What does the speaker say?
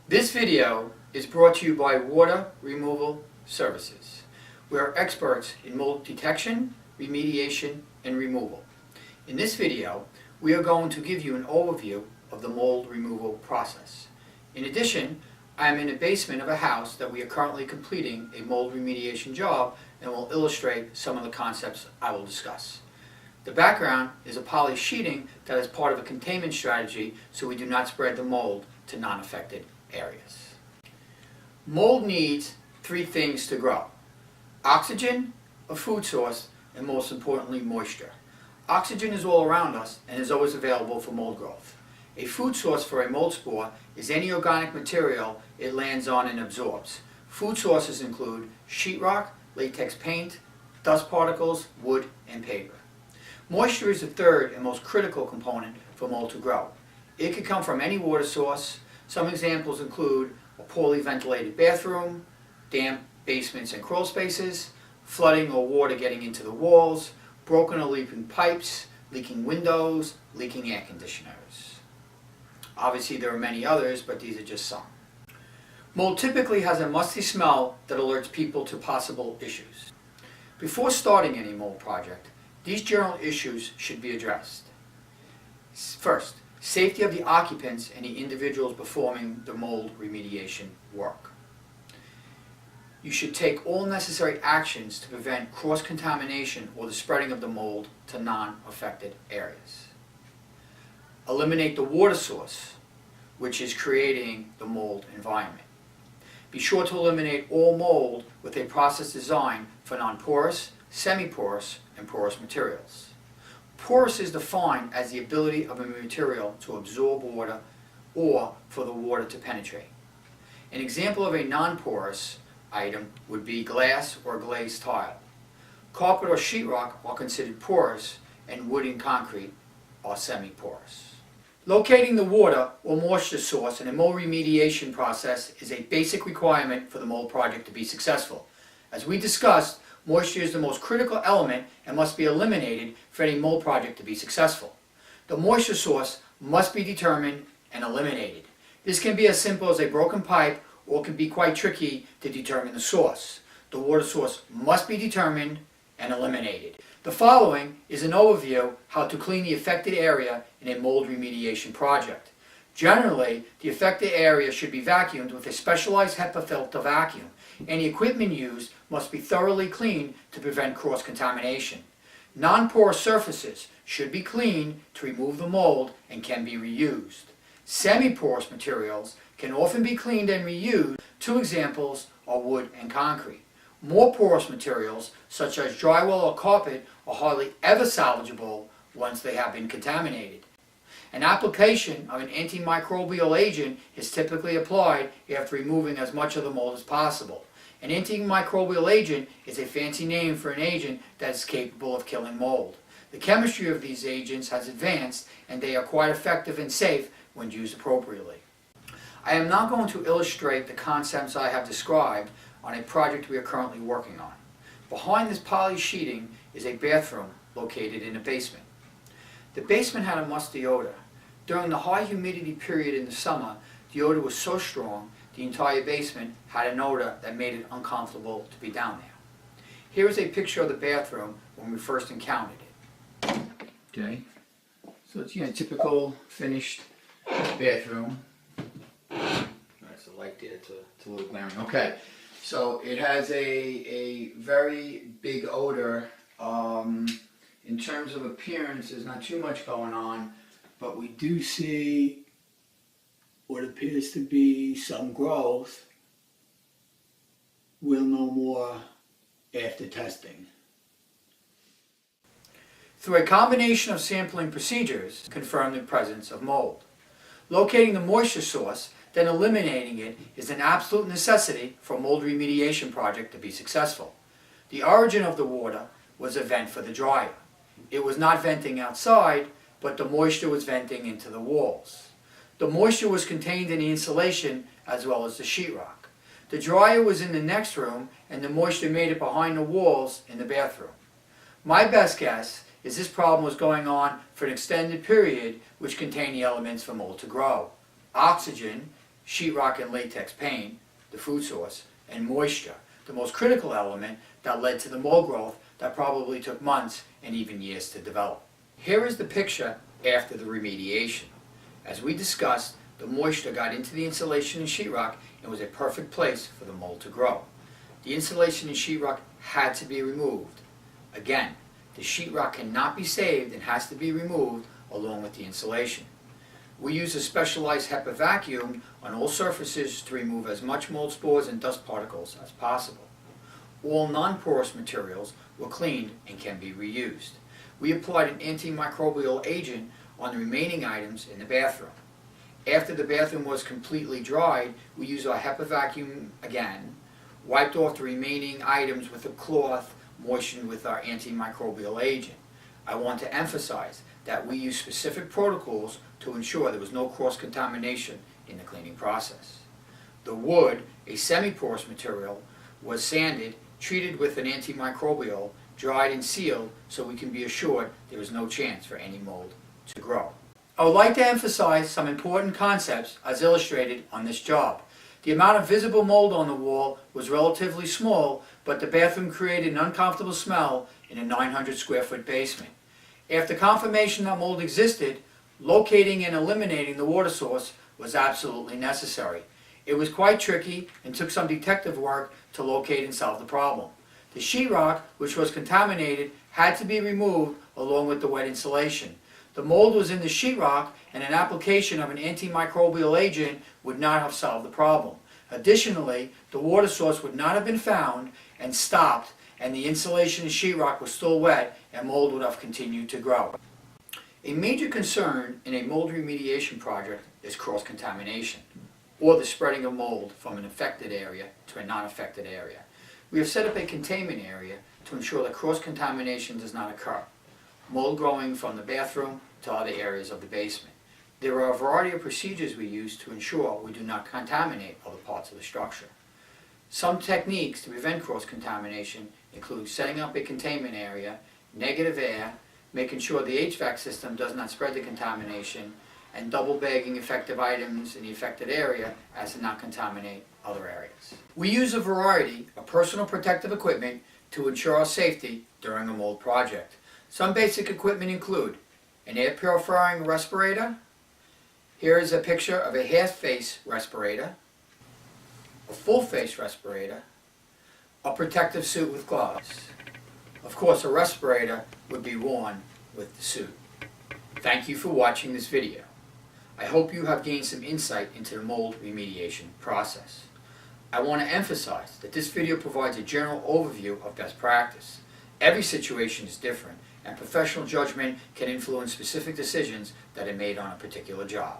This video is brought to you by Water Removal Services. We are experts in mold detection, remediation, and removal. In this video, we are going to give you an overview of the mold removal process. In addition, I am in the basement of a house that we are currently completing a mold remediation job and will illustrate some of the concepts I will discuss. The background is a poly sheeting that is part of a containment strategy so we do not spread the mold to non-affected areas. Mold needs three things to grow: oxygen, a food source, and most importantly, moisture. Oxygen is all around us and is always available for mold growth. A food source for a mold spore is any organic material it lands on and absorbs. Food sources include sheetrock, latex paint, dust particles, wood, and paper. Moisture is the third and most critical component for mold to grow. It can come from any water source. Some examples include a poorly ventilated bathroom, damp basements and crawl spaces, flooding or water getting into the walls, broken or leaking pipes, leaking windows, leaking air conditioners. Obviously there are many others, but these are just some. Mold typically has a musty smell that alerts people to possible issues. Before starting any mold project, these general issues should be addressed. First, safety of the occupants and the individuals performing the mold remediation work. You should take all necessary actions to prevent cross-contamination or the spreading of the mold to non-affected areas. Eliminate the water source, which is creating the mold environment. Be sure to eliminate all mold with a process designed for non-porous, semi-porous, and porous materials. Porous is defined as the ability of a material to absorb water or for the water to penetrate. An example of a non-porous item would be glass or glazed tile. Carpet or sheetrock are considered porous, and wood and concrete are semi-porous. Locating the water or moisture source in a mold remediation process is a basic requirement for the mold project to be successful. As we discussed, moisture is the most critical element and must be eliminated for any mold project to be successful. The moisture source must be determined and eliminated. This can be as simple as a broken pipe, or can be quite tricky to determine the source. The water source must be determined and eliminated. The following is an overview how to clean the affected area in a mold remediation project. Generally, the affected area should be vacuumed with a specialized HEPA filter vacuum. Any equipment used must be thoroughly cleaned to prevent cross-contamination. Non-porous surfaces should be cleaned to remove the mold and can be reused. Semi-porous materials can often be cleaned and reused. Two examples are wood and concrete. More porous materials, such as drywall or carpet, are hardly ever salvageable once they have been contaminated. An application of an antimicrobial agent is typically applied after removing as much of the mold as possible. An antimicrobial agent is a fancy name for an agent that is capable of killing mold. The chemistry of these agents has advanced, and they are quite effective and safe when used appropriately. I am now going to illustrate the concepts I have described on a project we are currently working on. Behind this poly sheeting is a bathroom located in a basement. The basement had a musty odor. During the high humidity period in the summer, the odor was so strong the entire basement had an odor that made it uncomfortable to be down there. Here is a picture of the bathroom when we first encountered it. Okay, so it's a typical finished bathroom. That's a light there, it's a little glaring. Okay, so it has a very big odor. In terms of appearance, there's not too much going on, but we do see what appears to be some growth. We'll know more after testing. Through a combination of sampling procedures, confirm the presence of mold. Locating the moisture source, then eliminating it, is an absolute necessity for a mold remediation project to be successful. The origin of the water was a vent for the dryer. It was not venting outside, but the moisture was venting into the walls. The moisture was contained in the insulation as well as the sheetrock. The dryer was in the next room, and the moisture made it behind the walls in the bathroom. My best guess is this problem was going on for an extended period, which contained the elements for mold to grow: oxygen, sheetrock and latex paint, the food source, and moisture, the most critical element that led to the mold growth that probably took months and even years to develop. Here is the picture after the remediation. As we discussed, the moisture got into the insulation and sheetrock and was a perfect place for the mold to grow. The insulation and sheetrock had to be removed. Again, the sheetrock cannot be saved and has to be removed along with the insulation. We use a specialized HEPA vacuum on all surfaces to remove as much mold spores and dust particles as possible. All non-porous materials were cleaned and can be reused. We applied an antimicrobial agent on the remaining items in the bathroom. After the bathroom was completely dried, we used our HEPA vacuum again, wiped off the remaining items with a cloth moistened with our antimicrobial agent. I want to emphasize that we use specific protocols to ensure there was no cross-contamination in the cleaning process. The wood, a semi-porous material, was sanded, treated with an antimicrobial, dried and sealed so we can be assured there is no chance for any mold to grow. I would like to emphasize some important concepts as illustrated on this job. The amount of visible mold on the wall was relatively small, but the bathroom created an uncomfortable smell in a 900 square foot basement. After confirmation that mold existed, locating and eliminating the water source was absolutely necessary. It was quite tricky and took some detective work to locate and solve the problem. The sheetrock, which was contaminated, had to be removed along with the wet insulation. The mold was in the sheetrock, and an application of an antimicrobial agent would not have solved the problem. Additionally, the water source would not have been found and stopped, and the insulation and sheetrock was still wet, and mold would have continued to grow. A major concern in a mold remediation project is cross-contamination, or the spreading of mold from an affected area to a non-affected area. We have set up a containment area to ensure that cross-contamination does not occur. Mold growing from the bathroom to other areas of the basement. There are a variety of procedures we use to ensure we do not contaminate other parts of the structure. Some techniques to prevent cross-contamination include setting up a containment area, negative air, making sure the HVAC system does not spread the contamination, and double bagging affected items in the affected area as to not contaminate other areas. We use a variety of personal protective equipment to ensure our safety during a mold project. Some basic equipment include an air purifying respirator. Here is a picture of a half-face respirator, a full-face respirator, a protective suit with gloves. Of course, a respirator would be worn with the suit. Thank you for watching this video. I hope you have gained some insight into the mold remediation process. I want to emphasize that this video provides a general overview of best practice. Every situation is different, and professional judgment can influence specific decisions that are made on a particular job.